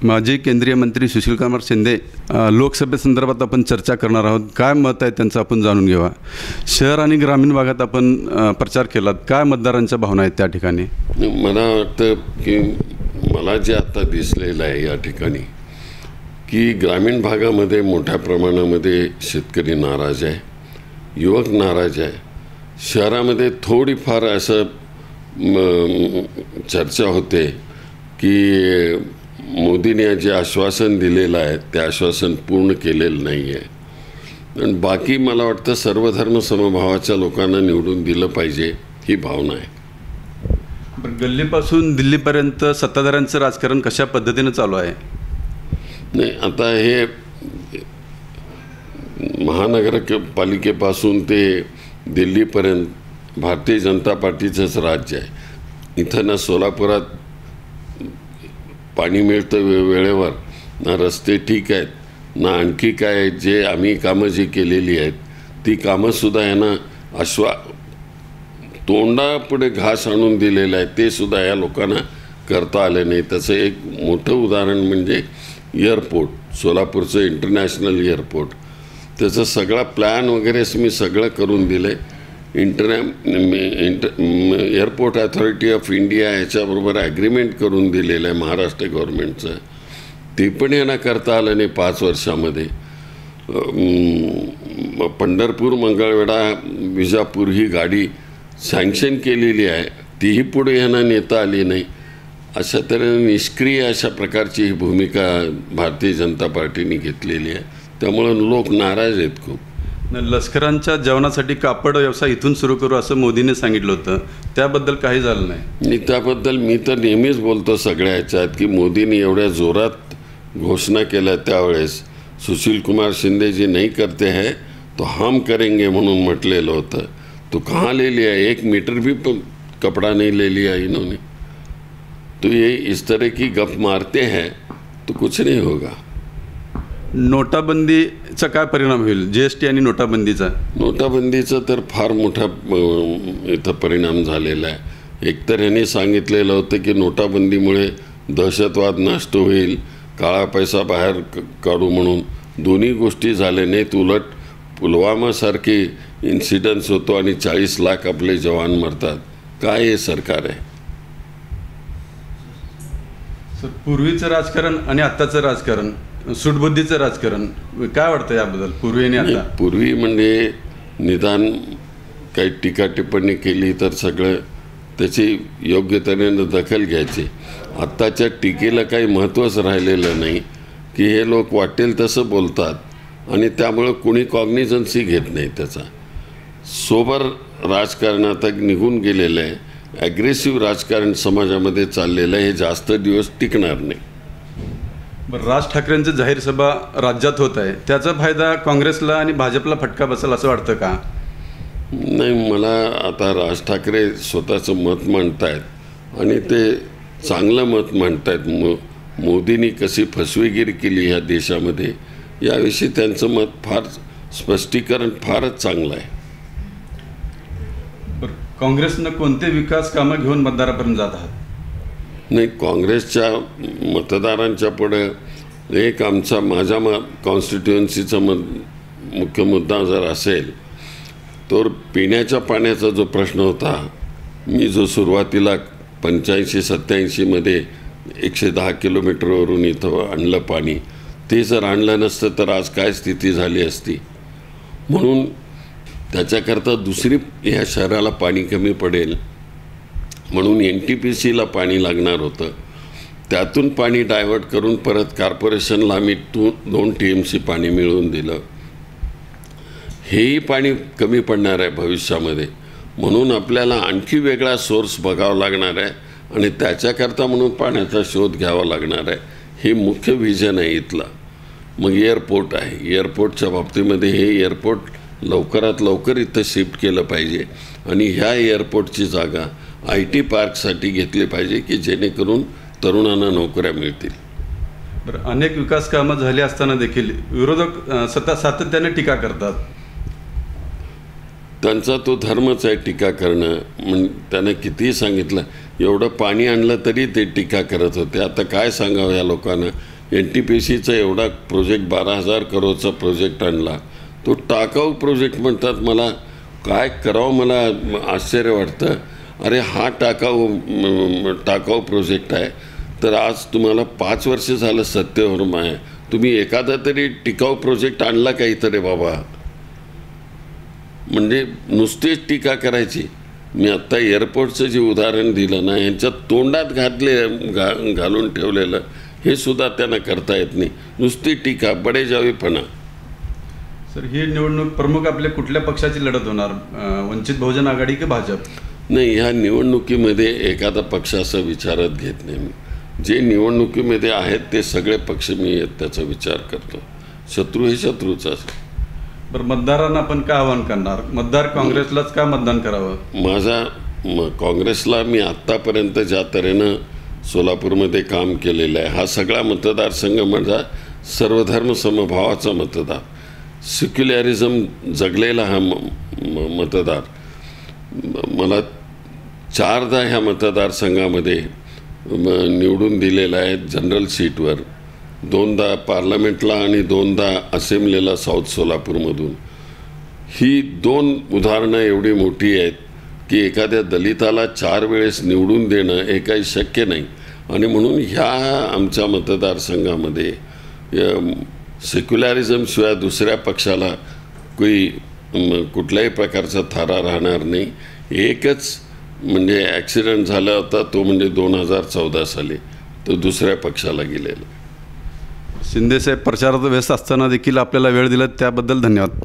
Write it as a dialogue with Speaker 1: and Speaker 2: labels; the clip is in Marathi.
Speaker 1: माजी केंद्रीय मंत्री सुशीलकुमार शिंदे लोकसभेसंदर्भात आपण चर्चा करणार आहोत. काय मत आहे त्यांचं आपण जाणून घेऊया. शहर आणि ग्रामीण भागात आपण प्रचार केलात, काय मतदारांच्या भावना आहेत त्या ठिकाणी?
Speaker 2: मला वाटतं की मला जे आता दिसलेलं आहे या ठिकाणी की ग्रामीण भागामध्ये मोठ्या प्रमाणामध्ये शेतकरी नाराज आहे, युवक नाराज आहे. शहरामध्ये थोडीफार असं चर्चा होते की मोदींनी जे आश्वासन दिलेलं आहे ते आश्वासन पूर्ण केलेलं नाही आहे. आणि बाकी मला वाटतं सर्वधर्म समभावाच्या लोकांना निवडून दिलं पाहिजे ही भावना आहे.
Speaker 1: गल्लीपासून दिल्लीपर्यंत सत्ताधाऱ्यांचं राजकारण कशा पद्धतीनं चालू आहे?
Speaker 2: नाही, आता हे महानगरपालिकेपासून ते दिल्लीपर्यंत भारतीय जनता पार्टीचंच राज्य आहे. इथं ना सोलापुरात पाणी मिळतं वेळेवर, ना रस्ते ठीक आहेत, ना आणखी काय जे आम्ही कामं जी केलेली आहेत ती कामंसुद्धा यांना तोंडापुढे घास आणून दिलेलं आहे ते सुद्धा या लोकांना करता आलं नाही. त्याचं एक मोठं उदाहरण म्हणजे एअरपोर्ट, सोलापूरचं इंटरनॅशनल एअरपोर्ट. त्याचं सगळा प्लॅन वगैरे मी सगळं करून दिलं आहे. एअरपोर्ट अथॉरिटी ऑफ इंडिया याच्याबरोबर ॲग्रीमेंट करून दिलेलं आहे महाराष्ट्र गव्हर्नमेंटचं. ते पण यांना करता आलं नाही 5 वर्षामध्ये. पंढरपूर मंगळवेढा विजापूर ही गाडी सँक्शन केलेली आहे, तीही पुढे यांना नेता आली नाही. अशा तऱ्हेने निष्क्रिय अशा प्रकारची ही भूमिका भारतीय जनता पार्टीने घेतलेली आहे. त्यामुळं लोक नाराज आहेत खूप.
Speaker 1: लष्करांच्या जेवणासाठी कापड व्यवसाय इथून सुरू करू असं मोदींनी सांगितलं होतं, त्याबद्दल काही झालं नाही.
Speaker 2: त्याबद्दल मी तर नेहमीच बोलतो सगळ्या ह्याच्यात की मोदींनी एवढ्या जोरात घोषणा केल्या त्यावेळेस सुशीलकुमार शिंदे जी नहीं करते हैं तो हम करेंगे म्हणून म्हटलेलं होतं. तो कहाँ ले लिया? 1 मीटर भी कपड़ा नहीं ले लिया इन्होंने. तो ये इस तरह की गप मारते हैं तो कुछ नहीं होगा.
Speaker 1: नोटाबंदीचा काय परिणाम होईल? GST आणि
Speaker 2: नोटाबंदीचा तर फार मोठा इथं परिणाम झालेला आहे. एकतर यांनी सांगितलेलं होतं की नोटाबंदीमुळे दहशतवाद नष्ट होईल, काळा पैसा बाहेर काढू म्हणून. दोन्ही गोष्टी झाल्या नाहीत. उलट पुलवामासारखी इन्सिडन्स होतो आणि 40 लाख आपले जवान मरतात. काय हे सरकार आहे?
Speaker 1: पूर्वीचं राजकारण आणि आत्ताचं राजकारण, सूटबुद्धीचं राजकारण, काय वाटतं याबद्दल पूर्वी आणि आता?
Speaker 2: पूर्वी म्हणजे निदान काही टीका टिप्पणी केली तर सगळं त्याची योग्य तऱ्हेनं दखल घ्यायची. आत्ताच्या टीकेला काही महत्त्वच राहिलेलं नाही की हे लोक वाटेल तसं बोलतात आणि त्यामुळं कुणी कॉग्निझन्सही घेत नाही त्याचा. सोबर राजकारण आता निघून गेलेलं आहे. ॲग्रेसिव्ह राजकारण समाजामध्ये चाललेलं आहे. हे जास्त दिवस टिकणार नाही.
Speaker 1: राज ठाकरेंची जाहीर सभा राज्यात होत आहे, त्याचा फायदा काँग्रेसला आणि भाजपला फटका बसेल असं वाटतं का?
Speaker 2: नाही, मला आता राज ठाकरे स्वतःचं मत मांडतायत आणि ते चांगलं मत मांडतायत. मोदींनी कशी फसवेगिरी केली ह्या देशामध्ये याविषयी त्यांचं मत फार स्पष्टीकरण फारच चांगलं आहे.
Speaker 1: काँग्रेसनं कोणते विकास कामं घेऊन मतदारापर्यंत जात आहात?
Speaker 2: नाही, काँग्रेसच्या मतदारांच्या पुढे एक माझ्या कॉन्स्टिट्युएन्सीचा मुख्य मुद्दा जर असेल तर पिण्याच्या पाण्याचा जो प्रश्न होता, मी जो सुरुवातीला 85-87मध्ये 110 किलोमीटरवरून इथं आणलं पाणी, ते जर आणलं नसतं तर आज काय स्थिती झाली असती. म्हणून त्याच्याकरता दुसरी ह्या शहराला पाणी कमी पडेल म्हणून NTPCला पाणी लागणार होतं. त्यातून पाणी डायव्हर्ट करून परत कॉर्पोरेशनला आम्ही 2 TMC पाणी मिळवून दिलं. हेही पाणी कमी पडणार आहे भविष्यामध्ये. म्हणून आपल्याला आणखी वेगळा सोर्स बघावा लागणार आहे आणि त्याच्याकरता म्हणून पाण्याचा शोध घ्यावा लागणार आहे. हे मुख्य विजन आहे इथला. मग एअरपोर्ट आहे. एअरपोर्टच्या बाबतीमध्ये हे एअरपोर्ट लवकरात लवकर इथं शिफ्ट केलं पाहिजे आणि ह्या एअरपोर्टची जागा IT पार्कसाठी घेतली पाहिजे की जेणेकरून तरुणांना नोकऱ्या मिळतील.
Speaker 1: बरं, अनेक विकास कामं झाली असताना देखील विरोधक सातत्याने टीका करतात.
Speaker 2: त्यांचा तो धर्मच आहे टीका करणं. त्याने कितीही सांगितलं एवढं पाणी आणलं तरी ते टीका करत होते. आता काय सांगावं या लोकांना NTPCचा एवढा प्रोजेक्ट 12,000 करोडचा प्रोजेक्ट आणला, तो टाकाऊ प्रोजेक्ट म्हणतात. मला काय करावं, मला आश्चर्य वाटतं. अरे हा टाकाऊ प्रोजेक्ट आहे, तर आज तुम्हाला 5 वर्ष झालं सत्तेवर आहे, तुम्ही एखादा तरी टिकाऊ प्रोजेक्ट आणला का इथं रे बाबा? म्हणजे नुसतीच टीका करायची. मी आत्ता एअरपोर्टचं जे उदाहरण दिलं ना, यांच्या तोंडात घालून ठेवलेलं हे सुद्धा त्यांना करता येत नाही. नुसती टीका, बडेजावीपणा.
Speaker 1: सर, ही निवडणूक प्रमुख आपल्या कुठल्या पक्षाची लढत होणार? वंचित बहुजन आघाडी की भाजप?
Speaker 2: नाही, ह्या निवडणुकीमध्ये एखादा पक्ष असं विचारत घेत नाही मी. जे निवडणुकीमध्ये आहेत ते सगळे पक्ष मी त्याचा विचार करतो. शत्रू हे शत्रूचाच.
Speaker 1: बरं, मतदारांना आपण काय आवाहन करणार? मतदार काँग्रेसलाच का मतदान करावं?
Speaker 2: काँग्रेसला मी आत्तापर्यंत ज्या तऱ्हेनं सोलापूरमध्ये काम केलेलं आहे, हा सगळा मतदारसंघ माझा सर्वधर्म समभावाचा मतदार, सेक्युलरिझम जगलेला हा मतदार. मला 4दा ह्या मतदारसंघामध्ये निवडून दिलेला आहे जनरल सीटवर, 2दा पार्लमेंटला आणि 2दा असेंब्लीला साऊथ सोलापूरमधून. ही 2 उदाहरणं एवढी मोठी आहेत की एखाद्या दलिताला 4 वेळेस निवडून देणं हे काही शक्य नाही. आणि म्हणून ह्या आमच्या मतदारसंघामध्ये सेक्युलरिझमशिवाय दुसऱ्या पक्षाला कुठल्याही प्रकारचा थारा राहणार नाही. एकच म्हणजे ॲक्सिडेंट झाला होता, तो म्हणजे 2014 साली, तो दुसऱ्या पक्षाला गेलेला.
Speaker 1: शिंदेसाहेब प्रचारात व्यस्त असताना देखील आपल्याला वेळ दिला त्याबद्दल धन्यवाद.